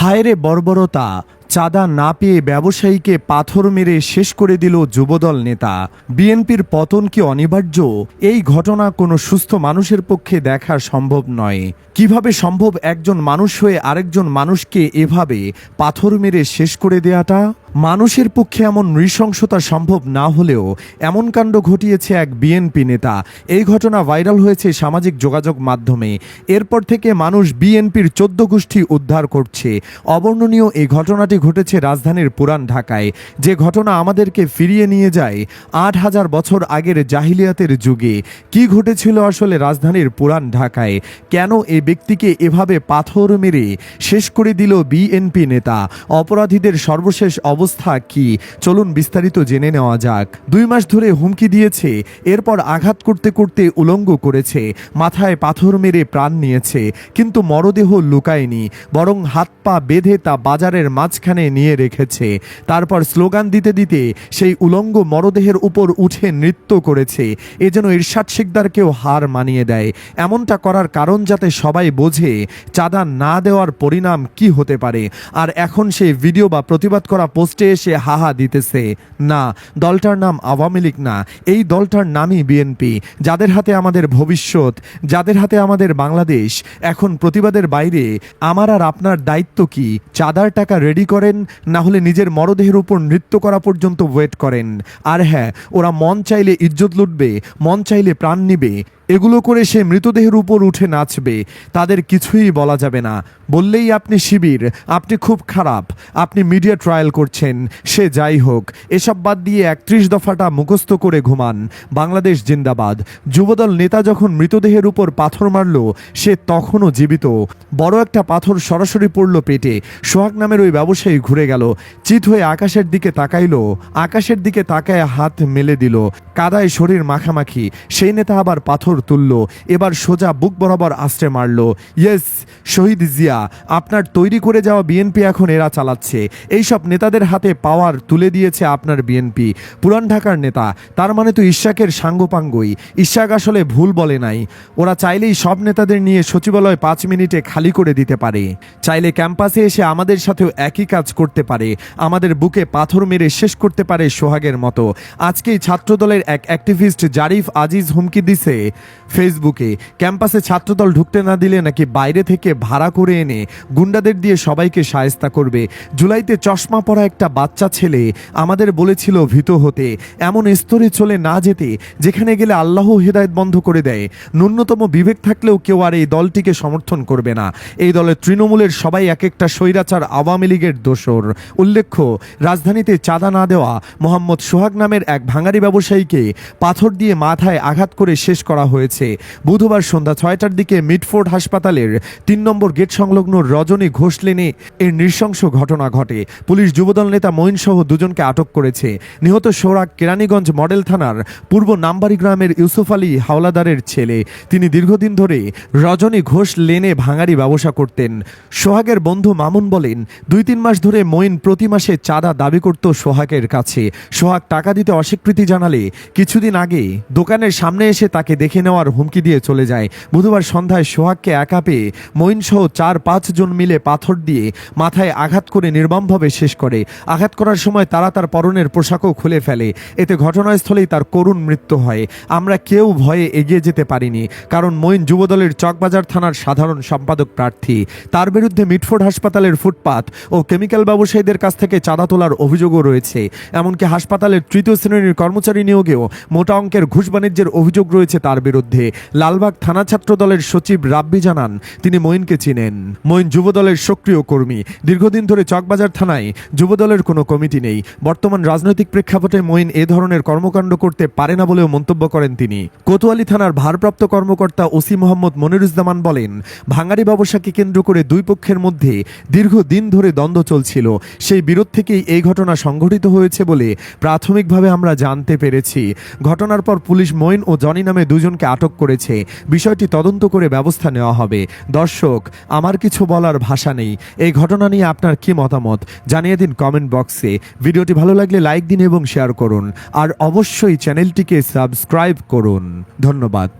হায়রে বর্বরতা! চাঁদা না পেয়ে ব্যবসায়ীকে পাথর মেরে শেষ করে দিল যুবদল নেতা। বিএনপির পতন কি অনিবার্য? এই ঘটনা কোনো সুস্থ মানুষের পক্ষে দেখা সম্ভব নয়। কিভাবে সম্ভব একজন মানুষ হয়ে আরেকজন মানুষকে এভাবে পাথর মেরে শেষ করে দেয়াটা? মানুষের পক্ষে এমন নৃশংসতা সম্ভব না হলেও এমন কাণ্ড ঘটিয়েছে এক বিএনপি নেতা। এই ঘটনা ভাইরাল হয়েছে সামাজিক যোগাযোগ মাধ্যমে। এরপর থেকে মানুষ বিএনপির 14 গোষ্ঠী উদ্ধার করছে। অবর্ণনীয় এই ঘটনাটি ঘটেছে রাজধানীর পুরান ঢাকায়, যে ঘটনা আমাদেরকে ফিরিয়ে নিয়ে যায় ৮,০০০ বছর আগের জাহিলিয়াতের যুগে। কি ঘটেছিল আসলে রাজধানীর পুরান ঢাকায়? কেন এই ব্যক্তিকে এভাবে পাথর মেরে শেষ করে দিল বিএনপি নেতা? অপরাধীদের সর্বশেষ অবস্থা কি? চলুন বিস্তারিত জেনে নেওয়া যাক। 2 মাস ধরে হুমকি দিয়েছে, এরপর আঘাত করতে করতে উলঙ্গ করেছে, মাথায় পাথর মেরে প্রাণ নিয়েছে, কিন্তু মরদেহ লুকায়নি, বরং হাত পা বেঁধে তা বাজারের মাঝখানে নিয়ে রেখেছে। তারপর স্লোগান দিতে দিতে সেই উলঙ্গ মরদেহের উপর উঠে নৃত্য করেছে। এ যেন ইরশাদ শিকদারকেও হার মানিয়ে দেয়। এমনটা করার কারণ যাতে সবাই বোঝে চাঁদা না দেওয়ার পরিণাম কি হতে পারে। আর এখন সেই ভিডিও বা প্রতিবাদ করা পোস্টে এসে হাহা দিতেছে। না, দলটার নাম আওয়ামী লীগ না, এই দলটার নামই বিএনপি। যাদের হাতে আমাদের ভবিষ্যৎ, যাদের হাতে আমাদের বাংলাদেশ। এখন প্রতিবাদের বাইরে আমার আর আপনার দায়িত্ব কি? চাঁদার টাকা রেডি করেন, না হলে নিজের মরদেহের উপর নৃত্য করা পর্যন্ত ওয়েট করেন। আর হ্যাঁ, ওরা মন চাইলে ইজ্জত লুটবে, মন চাইলে প্রাণ নিবে। এগুলো করে সে মৃতদেহের উপর উঠে নাচবে, তাদের কিছুই বলা যাবে না। বললেই আপনি শিবির, আপনি খুব খারাপ, আপনি মিডিয়া ট্রায়াল করছেন। সে যাই হোক, এসব বাদ দিয়ে 31 দফাটা মুখস্থ করে ঘুমান। বাংলাদেশ জিন্দাবাদ। যুবদল নেতা যখন মৃতদেহের উপর পাথর মারল, সে তখনও জীবিত। বড় একটা পাথর সরাসরি পড়ল পেটে। সোহাগ নামের ওই ব্যবসায়ী ঘুরে গেল, চিত হয়ে আকাশের দিকে তাকাইল, আকাশের দিকে তাকায় হাত মেলে দিল, কাদায় শরীর মাখামাখি। সেই নেতা আবার পাথর তুলল, এবার সোজা বুক বরাবর আশ্রে মারল। ইয়েস, শহীদ জিয়া, আপনার তৈরি করে যাওয়া বিএনপি এখন এরা চালাচ্ছে। এইসব নেতাদের হাতে পাওয়ার তুলে দিয়েছে আপনার বিএনপি। পুরান ঢাকার নেতা, তার মানে তো ইশাকের সাঙ্গপাঙ্গই। ইশাক আসলে ভুল বলে নাই। ওরা চাইলেই সব নেতাদের নিয়ে সচিবালয় 5 মিনিটে খালি করে দিতে পারে। চাইলে ক্যাম্পাসে এসে আমাদের সাথেও একই কাজ করতে পারে, আমাদের বুকে পাথর মেরে শেষ করতে পারে সোহাগের মতো। আজকেই ছাত্রদলের এক অ্যাক্টিভিস্ট জারিফ আজিজ হুমকি দিছে ফেসবুকে, ক্যাম্পাসে ছাত্রদল ঢুকতে না দিলে নাকি বাইরে থেকে ভাড়া করে এনে গুন্ডাদের দিয়ে সবাইকে শায়েস্তা করবে। জুলাইতে চশমা পরা একটা বাচ্চা ছেলে আমাদের বলেছিল ভীত হতে, এমন স্তরে চলে না যেতে যেখানে গেলে আল্লাহ হেদায়েত বন্ধ করে দেয়। ন্যূনতম বিবেক থাকলেও কেউ আর এই দলটিকে সমর্থন করবে না। এই দলের তৃণমূলের সবাই এক একটা স্বৈরাচার আওয়ামী লীগের দোসর। উল্লেখ্য, রাজধানীতে চাঁদা না দেওয়া মোহাম্মদ সোহাগ নামের এক ভাঙারি ব্যবসায়ীকে পাথর দিয়ে মাথায় আঘাত করে শেষ করা হয়েছে। বুধবার সন্ধ্যা 6টার দিকে মিডফোর্ড হাসপাতালের 3 নম্বর গেট সংলগ্ন রজনী ঘোষ লেনে এর নৃশংস ঘটনা ঘটে। পুলিশ যুবদল নেতা মঈন সহ 2 জনকে আটক করেছে। নিহত সোহাগ কেরানীগঞ্জ মডেল থানার পূর্ব নাম্বারি গ্রামের ইউসুফ আলী হাওলাদারের ছেলে। তিনি দীর্ঘদিন ধরে রজনী ঘোষ লেনে ভাঙারি ব্যবসা করতেন। সোহাগের বন্ধু মামুন বলেন, 2-3 মাস ধরে মঈন প্রতি মাসে চাঁদা দাবি করত সোহাগের কাছে। সোহাগ টাকা দিতে অস্বীকৃতি জানালে কিছুদিন আগে দোকানের সামনে এসে তাকে দেখে নেওয়ার হুমকি দিয়ে চলে যায়। বুধবার সন্ধ্যায় সোহাগকে একা পেয়ে মঈন সহ 4-5 জন মিলে পাথর দিয়ে মাথায় আঘাত করে নির্মমভাবে শেষ করে। আঘাত করার সময় তারা তার পরনের পোশাকও খুলে ফেলে। এতে ঘটনাস্থলেই তার করুণ মৃত্যু হয়। আমরা কেউ ভয়ে এগিয়ে যেতে পারিনি, কারণ মঈন যুবদলের চকবাজার থানার সাধারণ সম্পাদক প্রার্থী। তার বিরুদ্ধে মিডফোর্ড হাসপাতালের ফুটপাত ও কেমিক্যাল ব্যবসায়ীদের কাছ থেকে চাঁদা তোলার অভিযোগও রয়েছে। এমনকি হাসপাতালের 3য় শ্রেণীর কর্মচারী নিয়োগেও মোটা অঙ্কের ঘুষ বাণিজ্যের অভিযোগ রয়েছে তার বিরুদ্ধে। লালবাগ থানা ছাত্র দলের সচিব রাব্বি জানান, তিনি মঈনকে চিনেন। মঈন যুবদলের সক্রিয় কর্মী। দীর্ঘদিন ধরে চকবাজার থানায় যুবদলের কোনো কমিটি নেই। বর্তমান রাজনৈতিক প্রেক্ষাপটে মঈন এ ধরনের কর্মকাণ্ড করতে পারে না বলেও মন্তব্য করেন তিনি। কোতোয়ালি থানার ভারপ্রাপ্ত কর্মকর্তা ওসি মোহাম্মদ মনিরুজ্জামান বলেন, ভাঙারি ব্যবসাকে কেন্দ্র করে 2 পক্ষের মধ্যে দীর্ঘদিন ধরে দ্বন্দ্ব চলছিল। সেই বিরোধ থেকেই এই ঘটনা সংঘটিত হয়েছে বলে প্রাথমিকভাবে আমরা জানতে পেরেছি। ঘটনার পর পুলিশ মঈন ও জনি নামে 2 জনকে আটক করেছে। বিষয়টি তদন্ত করে ব্যবস্থা নেওয়া হবে। দর্শক, আমার কিছু বলার ভাষা নেই। এই ঘটনা নিয়ে আপনার কি মতামত জানিয়ে দিন কমেন্ট বক্সে। ভিডিওটি ভালো লাগলে লাইক দিন এবং শেয়ার করুন, আর অবশ্যই চ্যানেলটিকে সাবস্ক্রাইব করুন। ধন্যবাদ।